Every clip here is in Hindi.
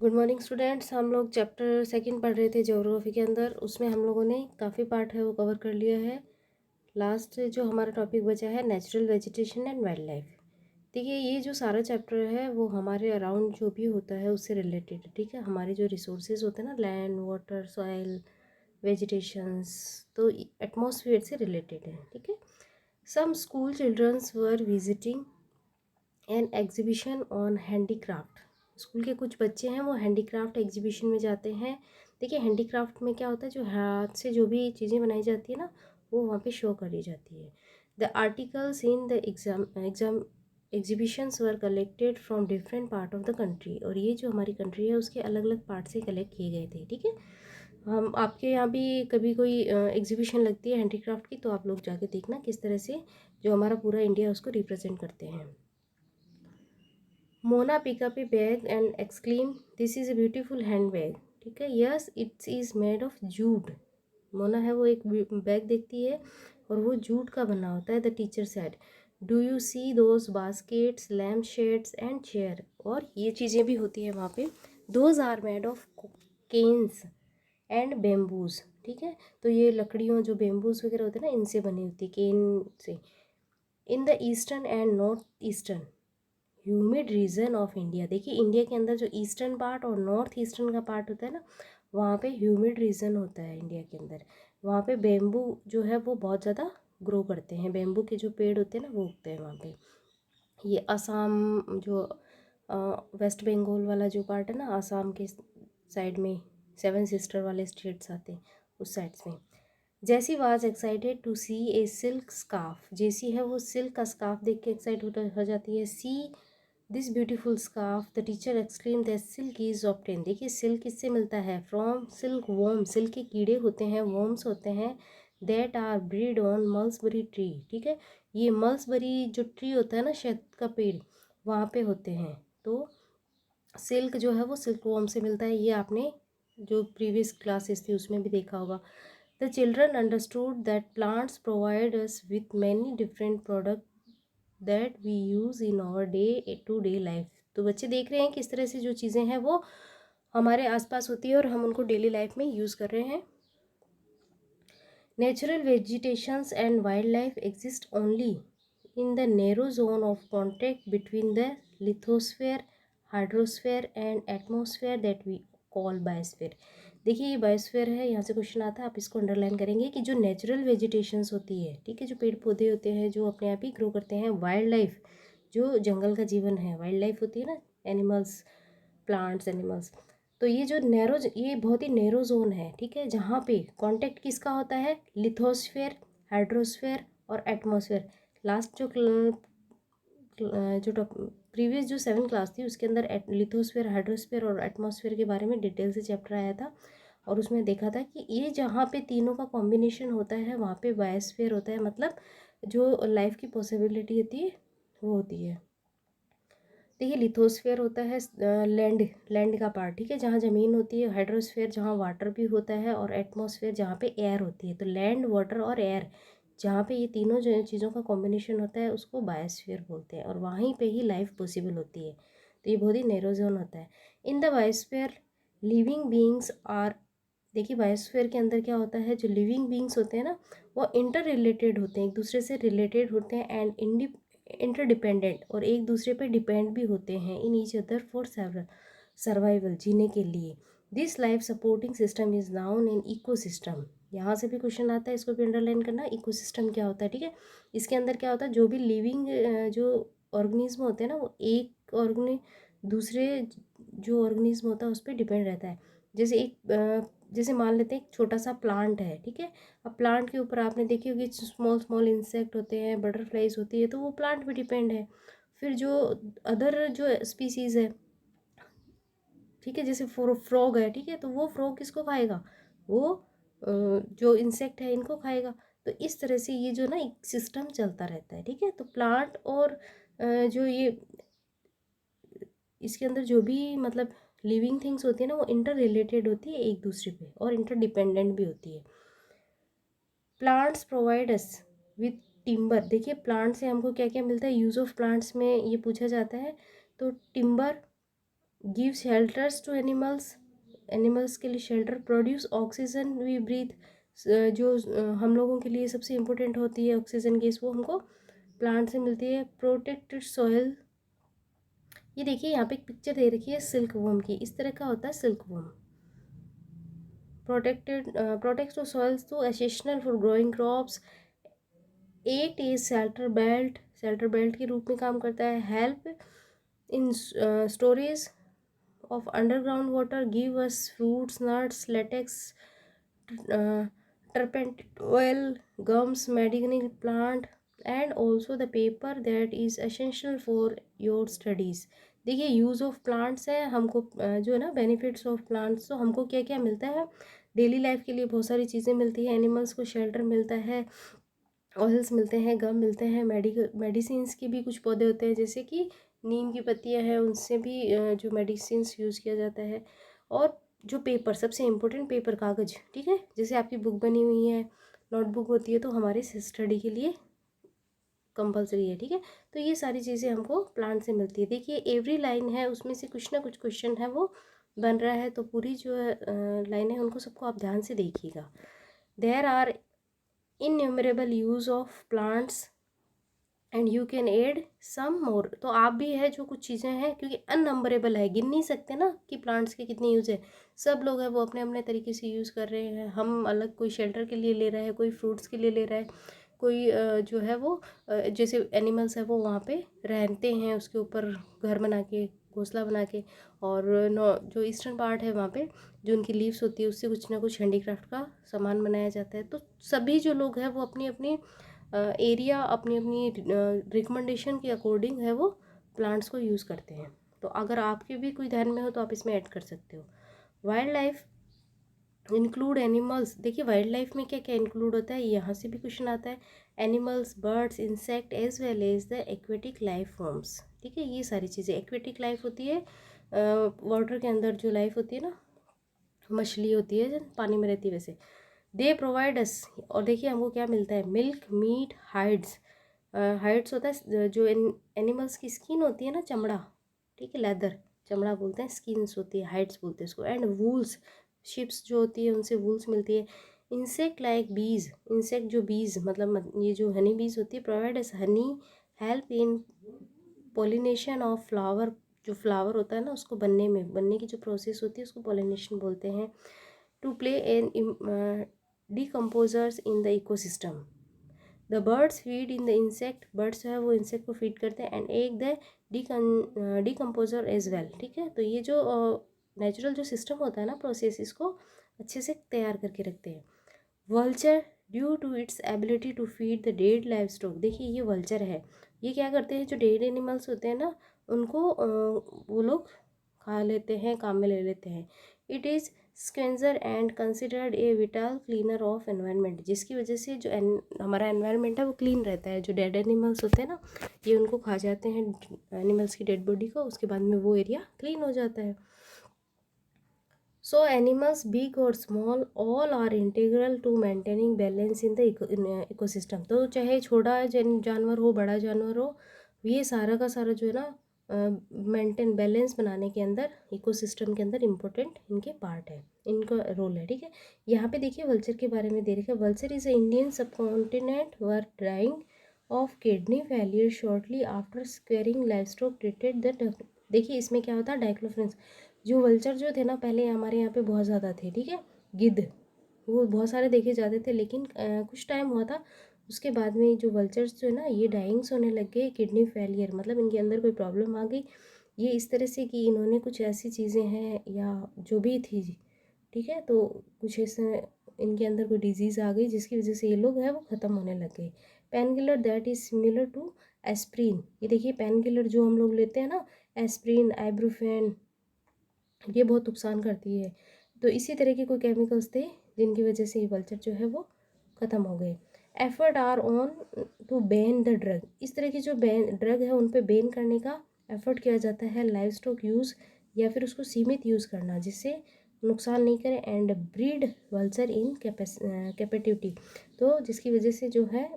Good morning students. हम लोग चैप्टर सेकंड पढ़ रहे थे ज्योग्राफी के अंदर। उसमें हम लोगों ने काफ़ी पार्ट है वो कवर कर लिया है। लास्ट जो हमारा टॉपिक बचा है natural vegetation and wild life. देखिए ये जो सारा चैप्टर है वो हमारे अराउंड जो भी होता है उससे रिलेटेड है। ठीक है, हमारे जो रिसोर्सेज होते हैं ना, लैंड, वाटर, सॉइल, वेजिटेशंस, तो एटमॉस्फेयर से रिलेटेड है। ठीक है, some school childrens were visiting an exhibition on handicraft. School के कुछ बच्चे हैं वो हैंडीक्राफ्ट एग्जीबिशन में जाते हैं। देखिए हैंडीक्राफ्ट में क्या होता है, जो हाथ से जो भी चीज़ें बनाई जाती है ना वो वहाँ पे शो करी जाती है। The articles in the exam exhibitions were collected from different part of the country. और ये जो हमारी कंट्री है उसके अलग अलग पार्ट से कलेक्ट किए गए थे। ठीक है, हम आपके यहाँ भी कभी कोई एग्जीबिशन लगती है हैंडीक्राफ्ट की तो आप लोग जाके देखना किस तरह से जो हमारा पूरा इंडिया उसको रिप्रेजेंट करते हैं। Mona pick up a bag and exclaim, this is a beautiful handbag. ठीक है, yes it's is made of jute. Mona है वो एक बैग देखती है और वो जूट का बना होता है। The teacher said, do you see those baskets, lamp shades and chair. और ये चीज़ें भी होती है वहाँ पे। Those are made of canes and bamboos. ठीक है, तो ये लकड़ियों जो बेम्बूज वगैरह होते हैं ना इनसे बनी होती है, केन से। In the eastern and north eastern humid region of India. देखिए इंडिया के अंदर जो ईस्टर्न पार्ट और नॉर्थ ईस्टर्न का पार्ट होता है ना, वहाँ पे ह्यूमिड रीजन होता है इंडिया के अंदर। वहाँ पे बेम्बू जो है वो बहुत ज़्यादा ग्रो करते हैं। बेम्बू के जो पेड़ होते हैं ना वो उगते हैं वहाँ पे। ये असम जो वेस्ट बंगाल वाला जो पार्ट है ना, असम के साइड में सेवन सिस्टर वाले स्टेट्स आते हैं उस साइड्स में। Jessie was excited to see a silk scarf. Jessie है वो सिल्क का स्कार्फ देख के एक्साइट हो जाती है। See this beautiful scarf, the teacher exclaim that silk is obtain. देखिए सिल्क किससे मिलता है, फ्रॉम सिल्क वॉर्म। सिल्क के कीड़े होते हैं, वॉर्म्स होते हैं, that are breed on mulberry tree. ठीक है, ये मल्सबरी जो ट्री होता है ना, शहद का पेड़, वहाँ पे होते हैं। तो सिल्क जो है वो सिल्क वॉर्म से मिलता है। ये आपने जो प्रीवियस क्लासेस थी उसमें भी देखा होगा। The children understood that plants provide us with many different product that we use in our day to day life. तो बच्चे देख रहे हैं किस तरह से जो चीज़ें हैं वो हमारे आसपास होती है और हम उनको डेली लाइफ में यूज़ कर रहे हैं। Natural vegetations and wild life exist only in the narrow zone of contact between the lithosphere, hydrosphere and atmosphere that we call biosphere. देखिए ये बायोस्फेयर है, यहाँ से क्वेश्चन आता है, आप इसको अंडरलाइन करेंगे कि जो नेचुरल वेजिटेशंस होती है, ठीक है, जो पेड़ पौधे होते हैं जो अपने आप ही ग्रो करते हैं। वाइल्ड लाइफ जो जंगल का जीवन है, वाइल्ड लाइफ होती है ना, एनिमल्स, प्लांट्स, एनिमल्स। तो ये जो नैरो, ये बहुत ही नैरो जोन है। ठीक है, जहाँ पे कांटेक्ट किसका होता है, लिथोस्फेयर, हाइड्रोस्फेयर और एटमॉस्फेयर। लास्ट जो प्रीवियस जो 7 क्लास थी उसके अंदर लिथोस्फेयर, हाइड्रोस्फेयर और एटमॉस्फेयर के बारे में डिटेल से चैप्टर आया था और उसमें देखा था कि ये जहाँ पे तीनों का कॉम्बिनेशन होता है वहाँ पे बायोस्फेयर होता है। मतलब जो लाइफ की पॉसिबिलिटी होती है वो होती है। देखिए लिथोस्फेयर होता है लैंड का पार्ट, ठीक है, जहाँ ज़मीन होती है। हाइड्रोस्फेयर जहाँ वाटर भी होता है और एटमॉस्फेयर जहाँ पे एयर होती है। तो लैंड, वाटर और एयर जहाँ पे ये तीनों जो चीज़ों का कॉम्बिनेशन होता है उसको बायोस्फीयर बोलते हैं और वहीं पे ही लाइफ पॉसिबल होती है। तो ये बहुत ही नैरो जोन होता है। In the biosphere living beings are, देखिए बायोस्फीयर के अंदर क्या होता है, जो लिविंग बींग्स होते हैं ना वो इंटर रिलेटेड होते हैं, एक दूसरे से रिलेटेड होते हैं एंड इंटरडिपेंडेंट, और एक दूसरे पे डिपेंड भी होते हैं in each other for survival, जीने के लिए। This life supporting system is noun in ecosystem. यहाँ से भी क्वेश्चन आता है, इसको भी अंडरलाइन करना। इकोसिस्टम क्या होता है, ठीक है, इसके अंदर क्या होता है, जो भी लिविंग जो ऑर्गेनिज्म होते हैं ना वो एक दूसरे जो ऑर्गेनिज्म होता है उस पर डिपेंड रहता है। जैसे जैसे मान लेते हैं एक छोटा सा प्लांट है, ठीक है, अब प्लांट के ऊपर आपने देखी होगी स्मॉल स्मॉल इंसेक्ट होते हैं, बटरफ्लाइज होती है, तो वो प्लांट पे डिपेंड है। फिर जो अदर जो स्पीसीज़ है, ठीक है, जैसे फ्रॉग है, ठीक है, तो वो फ्रॉग किसको खाएगा, वो जो इंसेक्ट है इनको खाएगा। तो इस तरह से ये जो ना एक सिस्टम चलता रहता है। ठीक है, तो प्लांट और जो ये इसके अंदर जो भी मतलब लिविंग थिंग्स होती है ना वो इंटर रिलेटेड होती है एक दूसरे पे और इंटर डिपेंडेंट भी होती है। Plants provide us with timber. देखिए प्लांट से हमको क्या क्या मिलता है, यूज़ ऑफ प्लांट्स में ये पूछा जाता है। तो timber give shelters to animals, animals के लिए shelter, produce oxygen we breathe, जो हम लोगों के लिए सबसे इम्पोर्टेंट होती है ऑक्सीजन गैस, वो हमको प्लांट से मिलती है। प्रोटेक्टेड सॉइल, ये देखिए यहाँ पे एक पिक्चर दे रखी है सिल्क वोम की, इस तरह का होता है सिल्क वोम। प्रोटेक्ट्स सॉइल्स तो essential for growing crops. 8 is shelter belt, shelter belt के रूप में काम करता है। Help in storage of underground water, give us fruits, nuts, latex, turpentine oil, gums, medicinal plant, and also the paper that is essential for your studies। देखिए यूज़ ऑफ प्लांट्स है हमको, जो है ना बेनिफिट्स ऑफ प्लांट्स, तो हमको क्या क्या मिलता है डेली लाइफ के लिए, बहुत सारी चीज़ें मिलती हैं। एनिमल्स को शेल्टर मिलता है, ऑयल्स मिलते हैं, गम मिलते हैं, मेडिसिन्स के भी कुछ पौधे होते हैं जैसे कि नीम की पत्तियां हैं, उनसे भी जो मेडिसिन्स यूज़ किया जाता है। और जो पेपर, सबसे इम्पोर्टेंट पेपर, कागज़, ठीक है, जैसे आपकी बुक बनी हुई है, नोटबुक होती है, तो हमारे स्टडी के लिए कंपलसरी है, ठीक है। तो ये सारी चीज़ें हमको प्लांट से मिलती है। देखिए एवरी लाइन है उसमें से कुछ ना कुछ क्वेश्चन है वो बन रहा है, तो पूरी जो लाइन है उनको सबको आप ध्यान से देखिएगा। There are innumerable use of plants and you can add some more, तो आप भी है जो कुछ चीज़ें हैं, क्योंकि अननंबरेबल है, गिन नहीं सकते ना कि प्लांट्स के कितने यूज़ है। सब लोग हैं वो अपने अपने तरीके से यूज़ कर रहे हैं, हम अलग, कोई शेल्टर के लिए ले रहा है, कोई फ्रूट्स के लिए ले रहा है, कोई जो है वो जैसे एनिमल्स है वो वहाँ पे रहते हैं उसके ऊपर घर बना के, घोंसला बना के। और जो ईस्टर्न पार्ट है वहाँ पे जो उनकी लीव्स होती है उससे कुछ ना कुछ हैंडीक्राफ्ट का सामान बनाया जाता है। तो सभी जो लोग हैं वो अपनी अपनी एरिया, अपनी अपनी रिकमेंडेशन के अकॉर्डिंग है वो प्लांट्स को यूज़ करते हैं। तो अगर आपके भी कोई ध्यान में हो तो आप इसमें ऐड कर सकते हो। वाइल्ड लाइफ इंक्लूड एनिमल्स, देखिए वाइल्ड लाइफ में क्या क्या इंक्लूड होता है, यहाँ से भी क्वेश्चन आता है। Animals, birds, insect as well as the aquatic life forms, ठीक है। ये सारी चीज़ें एक्वेटिक लाइफ होती है, वाटर के अंदर जो लाइफ होती है ना, मछली होती है जो पानी में रहती है वैसे। दे प्रोवाइड अस, और देखिए हमको क्या मिलता है, मिल्क, मीट, हाइड्स, हाइड्स होता है जो एनिमल्स की स्किन होती है ना, चमड़ा, ठीक है, लेदर, चमड़ा बोलते हैं, स्किन्स होती है, हाइड्स बोलते हैं उसको। एंड वूल्स, शिप्स जो होती है उनसे वूल्स मिलती है। इंसेक्ट लाइक बीज, इंसेक्ट जो बीज मतलब ये जो हनी बीज होती है, provide us Honey, help in pollination of flower, जो फ्लावर होता है ना उसको बनने की जो प्रोसेस होती है उसको पोलिनेशन बोलते हैं। To play an decomposers in the ecosystem, the birds feed in the insect, birds जो है वो इंसेक्ट को फीड करते हैं। एंड एक द डिकम्पोजर एज वेल, ठीक है। तो ये जो नेचुरल जो सिस्टम होता है ना, प्रोसेस, इसको अच्छे से तैयार करके रखते हैं। Vulture, due to its ability to feed the dead livestock, देखिए ये वल्चर है, ये क्या करते हैं, जो डेड एनिमल्स होते हैं ना उनको वो लोग खा लेते हैं, काम में ले लेते हैं। It is scavenger and considered a vital cleaner of environment, जिसकी वजह से जो हमारा एनवायरनमेंट है वो क्लीन रहता है। जो डेड एनिमल्स होते हैं ना, ये उनको खा जाते हैं एनिमल्स की डेड बॉडी को, उसके बाद में वो एरिया क्लीन हो जाता है। सो एनिमल्स बिग और small all are integral to maintaining balance in the ecosystem, तो चाहे छोटा जानवर हो, बड़ा जानवर हो, ये सारा का सारा जो है ना मेंटेन बैलेंस बनाने के अंदर, इकोसिस्टम के अंदर इम्पोर्टेंट इनके पार्ट है, इनका रोल है, ठीक है। यहाँ पे देखिए वल्चर के बारे में दे रखा है, vulture is a Indian subcontinent were dying of kidney failure shortly after squaring livestock treated the, देखिए इसमें क्या होता है, डाइक्लोफिनेंस, जो वल्चर जो थे ना पहले हमारे यहाँ पे बहुत ज़्यादा थे, ठीक है, गिद्ध, वो बहुत सारे देखे जाते थे, लेकिन कुछ टाइम हुआ था उसके बाद में जो वल्चर्स जो है ना ये डाइंग्स होने लग गए, किडनी फेलियर, मतलब इनके अंदर कोई प्रॉब्लम आ गई, ये इस तरह से कि इन्होंने कुछ ऐसी चीज़ें हैं या जो भी थी, ठीक है, तो कुछ ऐसे इनके अंदर कोई डिजीज़ आ गई जिसकी वजह से ये लोग हैं वो ख़त्म होने लग गए। Painkiller that is similar to aspirin, ये देखिए पेन किलर जो हम लोग लेते हैं ना, एस्प्रिन, आइब्रोफेन, ये बहुत नुकसान करती है। तो इसी तरह के कोई केमिकल्स थे जिनकी वजह से ये वल्चर जो है वो ख़त्म हो गए। Effort are on to ban the drug, इस तरह की जो ड्रग है उन पे बैन करने का एफर्ट किया जाता है। लाइव स्टॉक यूज़ या फिर उसको सीमित यूज़ करना जिससे नुकसान नहीं करे। एंड ब्रीड वल्चर इन कैपेटिविटी, तो जिसकी वजह से जो है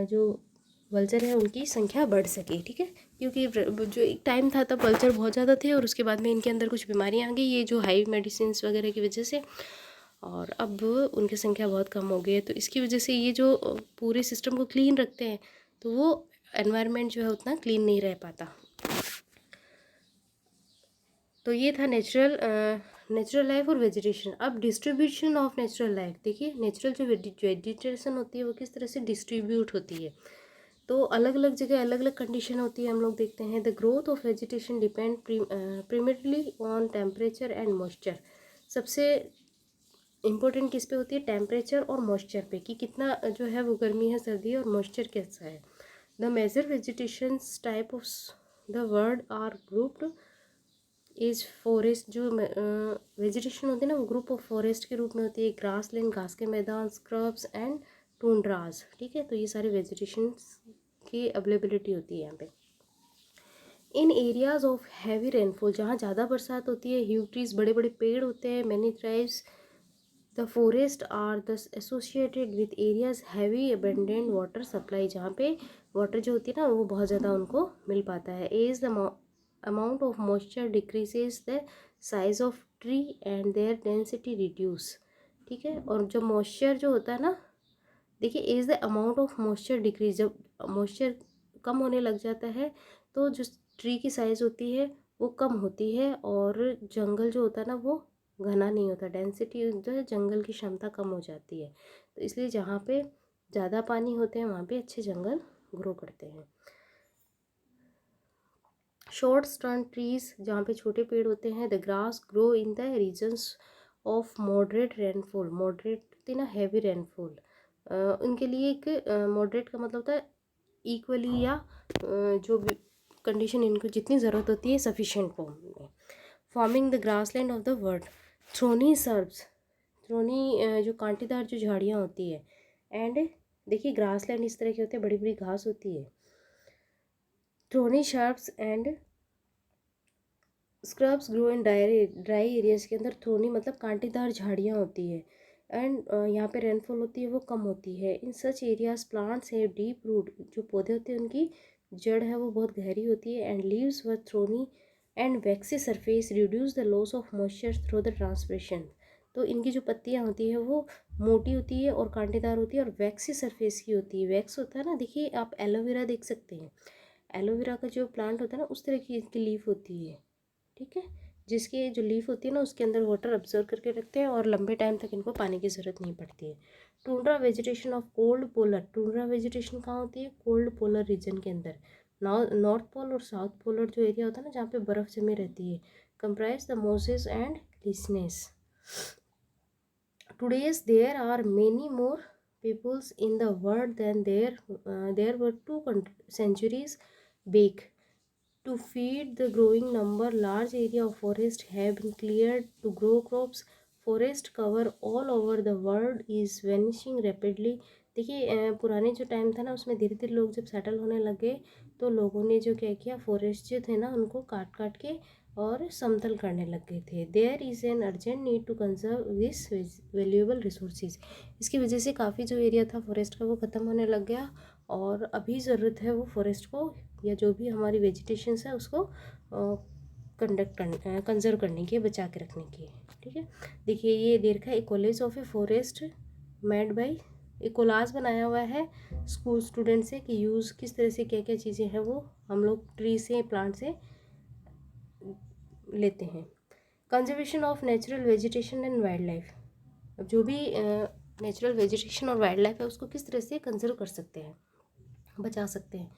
जो वल्चर है उनकी संख्या बढ़ सके, ठीक है। क्योंकि जो एक टाइम था तब वल्चर बहुत ज़्यादा थे और उसके बाद में इनके अंदर कुछ बीमारियाँ आ गई, ये जो हाई मेडिसिन वगैरह की वजह से, और अब उनकी संख्या बहुत कम हो गई है। तो इसकी वजह से ये जो पूरे सिस्टम को क्लीन रखते हैं तो वो एनवायरनमेंट जो है उतना क्लीन नहीं रह पाता। तो ये था नेचुरल लाइफ और वेजिटेशन। अब डिस्ट्रीब्यूशन ऑफ नेचुरल लाइफ देखिए, नेचुरल जो वेजिटेशन होती है वो किस तरह से डिस्ट्रीब्यूट होती है। तो अलग अलग जगह अलग अलग कंडीशन होती है, हम लोग देखते हैं। The growth of vegetation depend primarily on temperature and moisture. सबसे इम्पोर्टेंट किस पे होती है, टेम्परेचर और मॉइस्चर पे, कि कितना जो है वो गर्मी है, सर्दी है, और मॉइस्चर कैसा है। The major vegetation type of the world are grouped is forest. जो वेजिटेशन होती है ना वो ग्रुप ऑफ फॉरेस्ट के रूप में होती है। ग्रास लैंड, घास के मैदान, स्क्रब्स एंड टूंड्रास, ठीक है। तो ये सारी वेजिटेशन की अवेलेबिलिटी होती है यहाँ पे। इन एरियाज ऑफ हैवी रेनफॉल, जहाँ ज़्यादा बरसात होती है, ह्यूज ट्रीज, बड़े बड़े पेड़ होते हैं, many tribes, the forest are thus associated with areas heavy abundant water supply, जहाँ पे वाटर जो होती है ना वो बहुत ज़्यादा उनको मिल पाता है। As the amount of moisture decreases the size of tree and their density reduce, ठीक है। और जो मॉइस्चर जो होता है ना, देखिए as the amount of moisture decrease, जब मॉइस्चर कम होने लग जाता है तो जो ट्री की साइज़ होती है वो कम होती है, और जंगल जो होता है ना वो घना नहीं होता, डेंसिटी जो है जंगल की क्षमता कम हो जाती है। तो इसलिए जहाँ पे ज़्यादा पानी होते हैं वहाँ पे अच्छे जंगल ग्रो करते हैं। शॉर्ट स्टर्न ट्रीज, जहाँ पे छोटे पेड़ होते हैं। The grass grow in the regions of moderate rainfall, moderate ना हैवी रेनफॉल, उनके लिए एक मॉडरेट का मतलब होता है इक्वली, या जो भी कंडीशन इनको जितनी ज़रूरत होती है सफिशेंट फॉर्म में। Forming the grass land of the world, thorny shrubs, thorny जो कांटेदार जो झाड़ियाँ होती है। एंड देखिए ग्रास लैंड इस तरह के होते हैं, बड़ी बड़ी घास होती है। Thorny shrubs and scrubs grow in dry areas, के अंदर थ्रोनी मतलब कांटेदार झाड़ियाँ होती है। एंड यहाँ पे रेनफॉल होती है वो कम होती है। इन सच एरियाज प्लांट्स है डीप रूट, जो पौधे होते हैं उनकी जड़ है वो बहुत गहरी होती है। एंड लीव्स व thorny and vaccine surface reduce the loss of moisture through the transpiration. तो इनकी जो पत्तियाँ होती है वो मोटी होती है और कांटेदार होती है और वैक्सी सरफेस की होती है। वैक्स होता है ना, देखिए आप एलोवेरा देख सकते हैं, एलोवेरा का जो प्लांट होता है ना उस तरह की इसकी लीफ होती है, ठीक है। जिसकी जो लीफ होती है ना उसके अंदर वाटर ऑब्जर्व करके रखते हैं और लंबे टाइम तक इनको पानी की ज़रूरत नहीं पड़ती है। Tundra vegetation of cold polar, tundra vegetation कहाँ होती है, कोल्ड पोलर रीजन के अंदर। नॉर्थ पोल और साउथ पोलर जो एरिया होता है ना जहाँ पे बर्फ़ जमी रहती है। Comprise the mosses and lichens. Today's there are many more peoples in the world than there were centuries back. To feed the growing number, large area of forest have been cleared to grow crops. Forest cover all over the world is vanishing rapidly. देखिए पुराने जो टाइम था ना उसमें धीरे धीरे लोग जब सेटल होने लगे तो लोगों ने जो क्या किया, फॉरेस्ट जो थे ना उनको काट काट के और समतल करने लग गए थे। There is an urgent need to conserve this valuable resources. इसकी वजह से काफ़ी जो एरिया था फॉरेस्ट का वो ख़त्म होने लग गया, और अभी ज़रूरत है वो फॉरेस्ट को या जो भी हमारी वेजिटेशंस है उसको कंजर्व करने की, बचा के रखने की, ठीक है। देखिए ये दे रखा है ecology of a forest made by, इकोलाज बनाया हुआ है स्कूल स्टूडेंट से कि यूज़ किस तरह से क्या क्या चीज़ें हैं वो हम लोग ट्री से प्लांट से लेते हैं। Conservation of natural vegetation and wild life, अब जो भी नेचुरल वेजिटेशन और वाइल्ड लाइफ है उसको किस तरह से कंजर्व कर सकते हैं, बचा सकते हैं।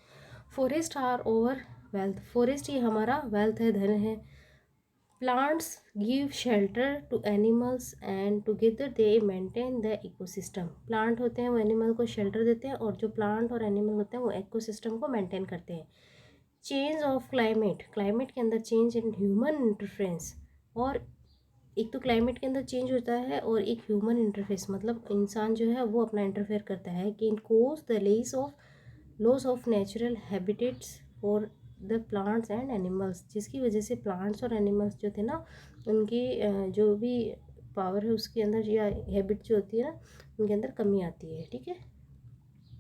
Forest are over wealth, forest ये हमारा वेल्थ है, धन है। Plants give shelter to animals and together they maintain the ecosystem. Plant होते हैं वो एनिमल को शेल्टर देते हैं और जो प्लांट और एनिमल होते हैं वो इकोसिस्टम को मेंटेन करते हैं। चेंज ऑफ क्लाइमेट, क्लाइमेट के अंदर चेंज एंड ह्यूमन इंटरफेरेंस, और एक तो क्लाइमेट के अंदर चेंज होता है और एक ह्यूमन इंटरफेस मतलब इंसान जो है वो अपना इंटरफेयर करता है कि in cause the loss of natural habitats for the plants and animals, जिसकी वजह से प्लांट्स और एनिमल्स जो थे ना उनकी जो भी पावर है उसके अंदर या हैबिट जो होती है ना उनके अंदर कमी आती है, ठीक है।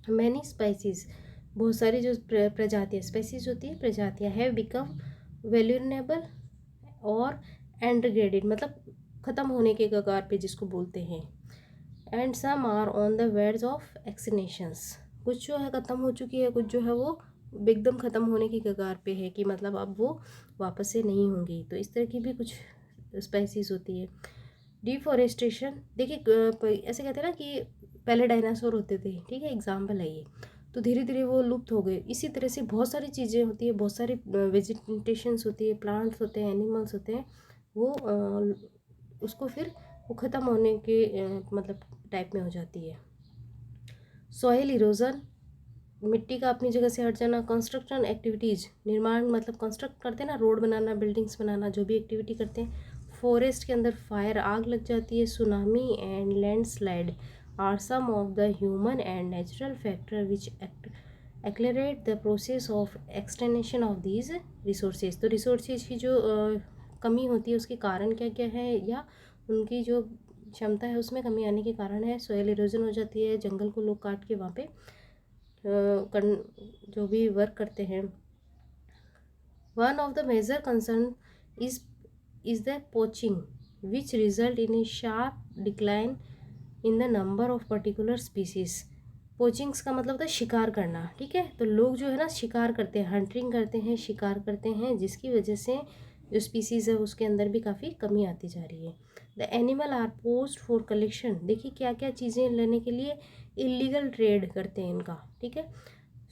मैनी स्पाइसीज, बहुत सारी जो प्रजातियाँ स्पेसीज होती है, प्रजातियाँ हैव बिकम वैल्यूनेबल और एंडग्रेडेड, मतलब ख़त्म होने के कगार पे जिसको बोलते हैं। And some are on the words of extinctions, कुछ जो है ख़त्म हो चुकी है, कुछ जो है वो एकदम ख़त्म होने की कगार पे है कि मतलब अब वो वापस से नहीं होंगी। तो इस तरह की भी कुछ स्पेसीज होती है। डिफॉरेस्टेशन, देखिए ऐसे कहते हैं ना कि पहले डायनासोर होते थे, ठीक है, एग्जाम्पल है ये, तो धीरे धीरे वो लुप्त हो गए। इसी तरह से बहुत सारी चीज़ें होती है, बहुत सारी वेजिटेशंस होती है, प्लांट्स होते हैं, एनिमल्स होते हैं, वो उसको फिर वो ख़त्म होने के मतलब टाइप में हो जाती है। सॉइल इरोजन, मिट्टी का अपनी जगह से हट जाना। कंस्ट्रक्शन एक्टिविटीज़, निर्माण मतलब कंस्ट्रक्ट करते हैं ना, रोड बनाना, बिल्डिंग्स बनाना, जो भी एक्टिविटी करते हैं। फॉरेस्ट के अंदर फायर, आग लग जाती है। Tsunami and landslide are some of the human and natural factor which accelerate the process of extension of these resources. तो रिसोर्सेज की जो कमी होती है उसके कारण क्या क्या है, या उनकी जो क्षमता है उसमें कमी आने के कारण है। सॉइल इरोजन हो जाती है, जंगल को लोग काट के वहाँ पे जो भी वर्क करते हैं। One of the major concern is the poaching which result in a sharp decline in the number of particular species. Poachings का मतलब होता है शिकार करना, ठीक है। तो लोग जो है ना शिकार करते हैं, हंटिंग करते हैं, शिकार करते हैं, जिसकी वजह से जो स्पीसीज़ है उसके अंदर भी काफ़ी कमी आती जा रही है। The animal R post for collection, देखिए क्या क्या चीज़ें लेने के लिए इलीगल ट्रेड करते हैं इनका, ठीक है।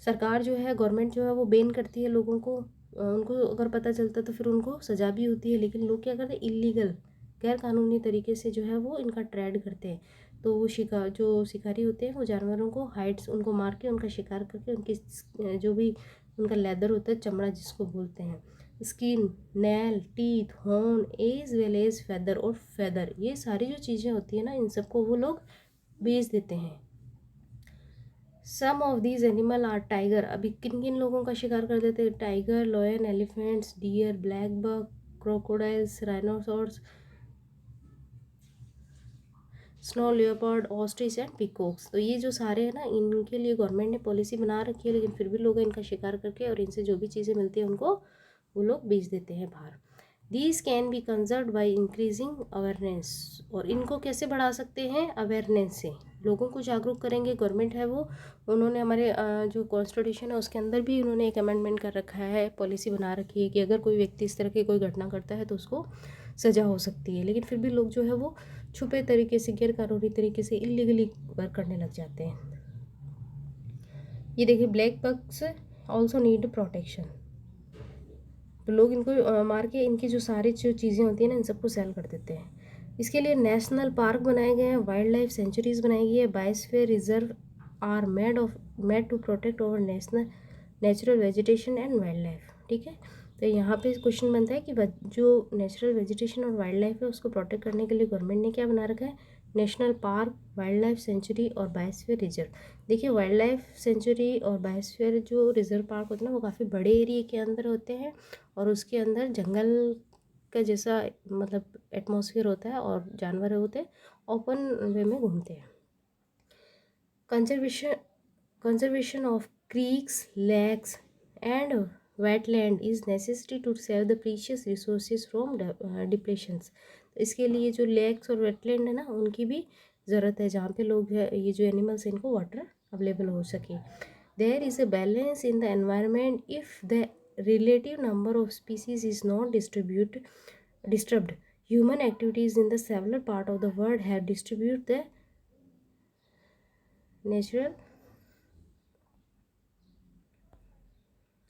सरकार जो है, गवर्नमेंट जो है वो बैन करती है लोगों को, उनको अगर पता चलता तो फिर उनको सज़ा भी होती है, लेकिन लोग क्या करते हैं, इलीगल गैर कानूनी तरीके से जो है वो इनका ट्रेड करते हैं। तो वो जो शिकारी होते हैं वो जानवरों को हाइड्स उनको मार के उनका शिकार करके उनकी जो भी उनका लेदर होता है, चमड़ा जिसको बोलते हैं, skin, nail, teeth, horn as well as feather और फेदर, ये सारी जो चीज़ें होती है ना इन सबको वो लोग बेच देते हैं। Some of these animal are tiger, अभी किन किन लोगों का शिकार कर देते हैं, tiger, lion, elephants, deer, black buck, crocodiles, rhinoceros, snow leopard, ostrich and peacocks. तो ये जो सारे हैं ना, इनके लिए गवर्नमेंट ने पॉलिसी बना रखी है, लेकिन फिर भी लोग इनका शिकार करके और इनसे जो भी चीज़ें मिलती हैं उनको वो लोग बेच देते हैं बाहर। These can be conserve by increasing awareness, और इनको कैसे बढ़ा सकते हैं, अवेयरनेस से, लोगों को जागरूक करेंगे। गवर्नमेंट है वो, उन्होंने हमारे जो कॉन्स्टिट्यूशन है उसके अंदर भी उन्होंने एक अमेंडमेंट कर रखा है, पॉलिसी बना रखी है कि अगर कोई व्यक्ति इस तरह की कोई घटना करता है तो उसको सज़ा हो सकती है। लेकिन फिर भी लोग जो है वो छुपे तरीके से, गैर कानूनी तरीके से इलीगली वर्क करने लग जाते हैं। ये देखिए, ब्लैक बक्स ऑल्सो नीड प्रोटेक्शन, तो लोग इनको मार के इनकी जो सारी जो चीज़ें होती हैं ना इन सबको सेल कर देते हैं। इसके लिए नेशनल पार्क बनाए गए हैं, वाइल्ड लाइफ सेंचुरीज बनाई गई है, biosphere reserve are made to protect our natural vegetation and wild life, ठीक है। तो यहाँ पे क्वेश्चन बनता है कि जो नेचुरल वेजिटेशन और वाइल्ड लाइफ है उसको प्रोटेक्ट करने के लिए गवर्नमेंट ने क्या बना रखा है, national park, wild life sanctuary और बायोस्फीयर रिजर्व। देखिए, वाइल्ड लाइफ सेंचुरी और बायोस्फीयर जो रिजर्व पार्क होते हैं ना वो काफ़ी बड़े एरिया के अंदर होते हैं, और उसके अंदर जंगल का जैसा मतलब एटमॉस्फेयर होता है, और जानवर होते हैं ओपन वे में घूमते हैं। Conservation of creeks, lakes and wetland is necessity to save the precious resources from depletions. इसके लिए जो लेक्स और वेटलैंड है ना उनकी भी ज़रूरत है, जहाँ पे लोग ये जो एनिमल्स हैं इनको वाटर अवेलेबल हो सके। There is a balance in the environment if the relative number of species is not disturbed. Human activities in the several part of the world have distributed the natural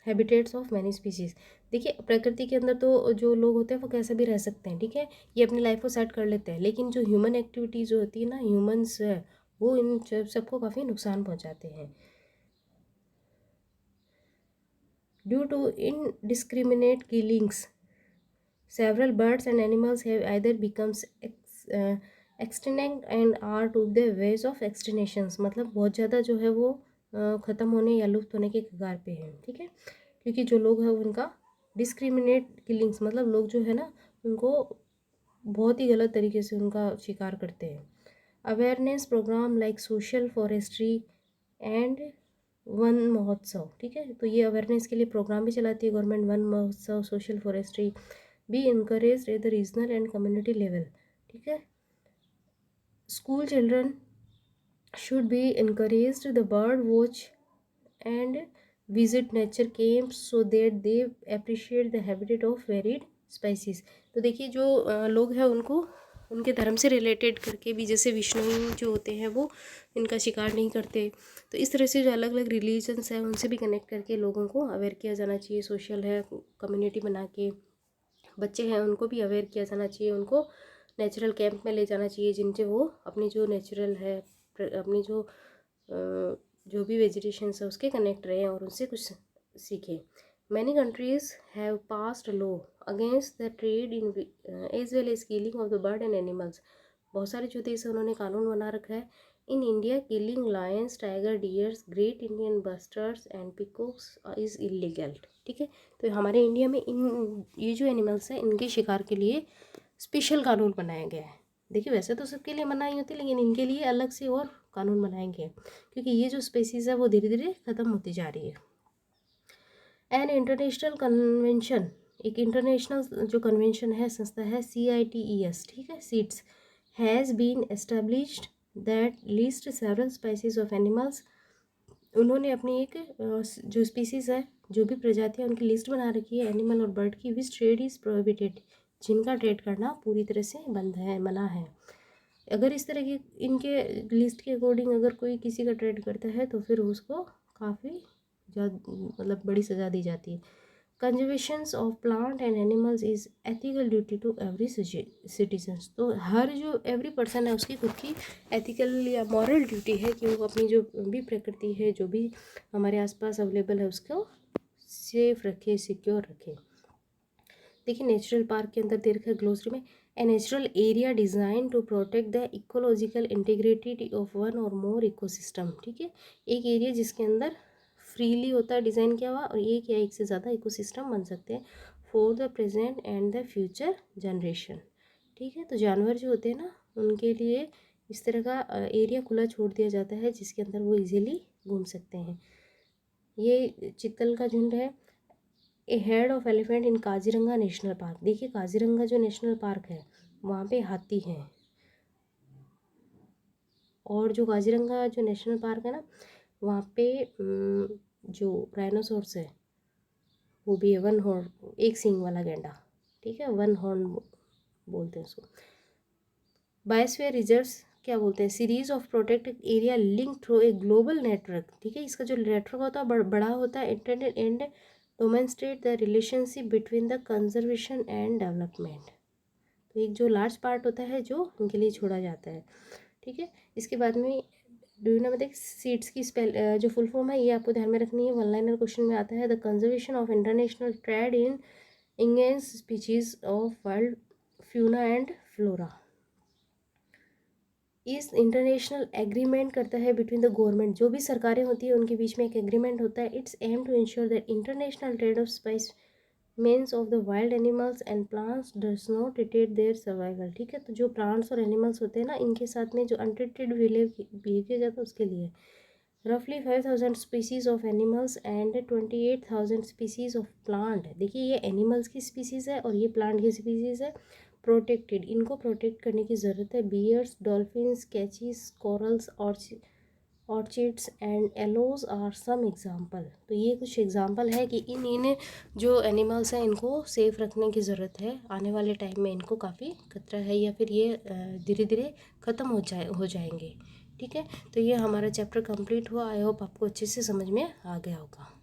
habitats of many species. देखिए, प्रकृति के अंदर तो जो लोग होते हैं वो कैसे भी रह सकते हैं, ठीक है, ये अपनी लाइफ को सेट कर लेते हैं, लेकिन जो ह्यूमन एक्टिविटीज़ जो होती है ना, ह्यूमंस है वो इन सबको काफ़ी नुकसान पहुंचाते हैं। Due to indiscriminate killings, several birds and animals have either becomes extinct and are to the ways of extinctions, मतलब बहुत ज़्यादा जो है वो ख़त्म होने या लुप्त होने के कगार पे है, ठीक है, क्योंकि जो लोग हैं उनका डिस्क्रिमिनेट किलिंग्स, मतलब लोग जो है ना उनको बहुत ही गलत तरीके से उनका शिकार करते हैं। Awareness programme like social forestry and Van Mahotsav, ठीक है। तो ये अवेयरनेस के लिए प्रोग्राम भी चलाती है गवर्नमेंट, वन महोत्सव, social forestry be encourage at the regional and community level, ठीक है। School children should be encouraged the bird watch and visit nature camps so that they appreciate the habitat of varied species. तो देखिए जो लोग हैं उनको उनके धर्म से रिलेटेड करके भी, जैसे विष्णु जो होते हैं वो इनका शिकार नहीं करते, तो इस तरह से जो अलग अलग रिलीजन्स हैं उनसे भी कनेक्ट करके लोगों को अवेयर किया जाना चाहिए। सोशल है, कम्युनिटी बना के बच्चे हैं उनको भी अवेयर किया जाना चाहिए, उनको नेचुरल कैंप में ले जाना चाहिए जिनसे वो अपनी जो नेचुरल है, अपनी जो भी वेजिटेशन है उसके कनेक्ट रहे और उनसे कुछ सीखें। Many countries have passed law against the trade in as well as killing of the bird and animals. बहुत सारे जो देश है उन्होंने कानून बना रखा है। In India killing Lions, tiger, dears, great Indian bustards and peacocks is illegal, ठीक है। तो हमारे इंडिया में ये जो एनिमल्स हैं इनके शिकार के लिए स्पेशल कानून बनाया गया है। देखिए वैसे तो सबके लिए मनाही होती है, लेकिन इनके लिए अलग से और कानून बनाएंगे क्योंकि ये जो स्पेसीज़ है वो धीरे धीरे ख़त्म होती जा रही है। एन इंटरनेशनल कन्वेंशन, एक इंटरनेशनल जो कन्वेंशन है, संस्था है CITES, ठीक है, CITES has been established that list several species of animals. उन्होंने अपनी एक जो स्पीसीज़ है, जो भी प्रजातियाँ, उनकी लिस्ट बना रखी है एनिमल और बर्ड की, विच ट्रेड इज़ प्रोहिबिटेड, जिनका ट्रेड करना पूरी तरह से बंद है, मना है। अगर इस तरह की इनके लिस्ट के अकॉर्डिंग अगर कोई किसी का ट्रेड करता है तो फिर उसको काफ़ी मतलब बड़ी सज़ा दी जाती है। Conservations of plant and animals is ethical duty to every citizens. तो हर जो एवरी पर्सन है उसकी खुद की एथिकल या मॉरल ड्यूटी है कि वो अपनी जो भी प्रकृति है, जो भी हमारे आसपास अवेलेबल है, उसको सेफ रखे, सिक्योर रखे। देखिए नेचुरल पार्क के अंदर दे रखा है ग्लोसरी में, a natural area designed to protect the ecological integrity of one और मोर इकोसिस्टम, ठीक है। एक एरिया जिसके अंदर फ्रीली होता है, डिज़ाइन किया हुआ, और एक या एक से ज़्यादा इकोसिस्टम बन सकते हैं for the present and the future generation, ठीक है। तो जानवर जो होते हैं ना उनके लिए इस तरह का एरिया खुला छोड़ दिया जाता है जिसके अंदर वो इजीली घूम सकते हैं। ये चित्तल का झुंड है। A head of elephant in Kaziranga National Park. देखिए काजीरंगा जो नेशनल पार्क है वहाँ पे हाथी हैं, और जो काजीरंगा जो नेशनल पार्क है ना वहाँ पे जो राइनोसोर्स है वो भी है, वन हॉर्न, एक सींग वाला गैंडा, ठीक है, वन हॉर्न बोलते हैं उसको। बायोस्फीयर रिजर्व्स क्या बोलते हैं, series of protected area link through a global network, ठीक है। इसका जो नेटवर्क होता है बड़ा होता है, internet and demonstrate the relationship between the conservation and development. तो एक जो लार्ज पार्ट होता है जो उनके लिए छोड़ा जाता है, ठीक है। इसके बाद में डू यू नो मतलब सीड्स की स्पेल जो फुल फॉर्म है ये आपको ध्यान में रखनी है, वन लाइनर क्वेश्चन में आता है। The conservation of international trade in endangered species of world fauna and flora. इस इंटरनेशनल एग्रीमेंट करता है बिटवीन द गवर्नमेंट, जो भी सरकारें होती है उनके बीच में एक एग्रीमेंट होता है। Its aim to ensure that international trade of specimens of the wild animals and plants does not इटेट देयर सर्वाइवल, ठीक है। तो जो प्लांट्स और एनिमल्स होते हैं ना इनके साथ में जो अनट्रीटेड बिहेव किया जाता है उसके लिए रफली 5000 species of animals and 28,000 species of plant. देखिए ये एनिमल्स की स्पीसीज़ है और ये प्लांट की स्पीसीज़ है प्रोटेक्टेड, इनको प्रोटेक्ट करने की ज़रूरत है। Bears, dolphins, cacti, corals, orchids and aloes are some example. तो ये कुछ एग्जाम्पल है कि इन जो एनिमल्स हैं इनको सेफ़ रखने की ज़रूरत है। आने वाले टाइम में इनको काफ़ी खतरा है या फिर ये धीरे धीरे ख़त्म हो जाएंगे, ठीक है। तो ये हमारा चैप्टर कंप्लीट हुआ। आई होप आपको अच्छे से समझ में आ गया होगा।